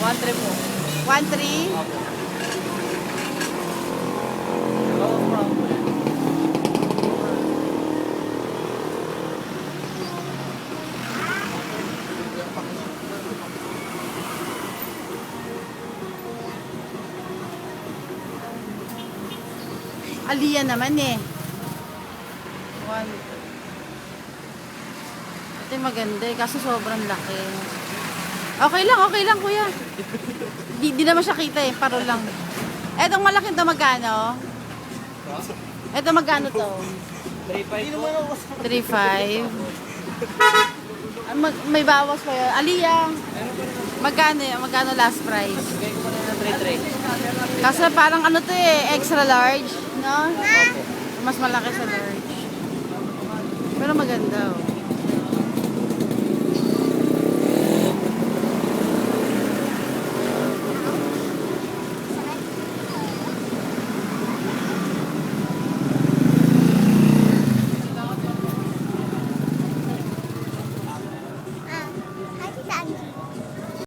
1-3 po. 1-3? Opo. Bawas mo lang po yan. Aliyah naman eh. 1. Ito yung maganda eh, kaso sobrang laki. Okay lang kuya. Di naman siya kita eh, paro lang. Etong malaking to magkano? Eto magkano to? 3-5 po. 3.5. May bawas pa yun. Aliyah, magkano last price? Bigay ko muna ng 3-3. Kasi parang ano to eh, extra large, no? Mas malaki sa large. Pero maganda oh.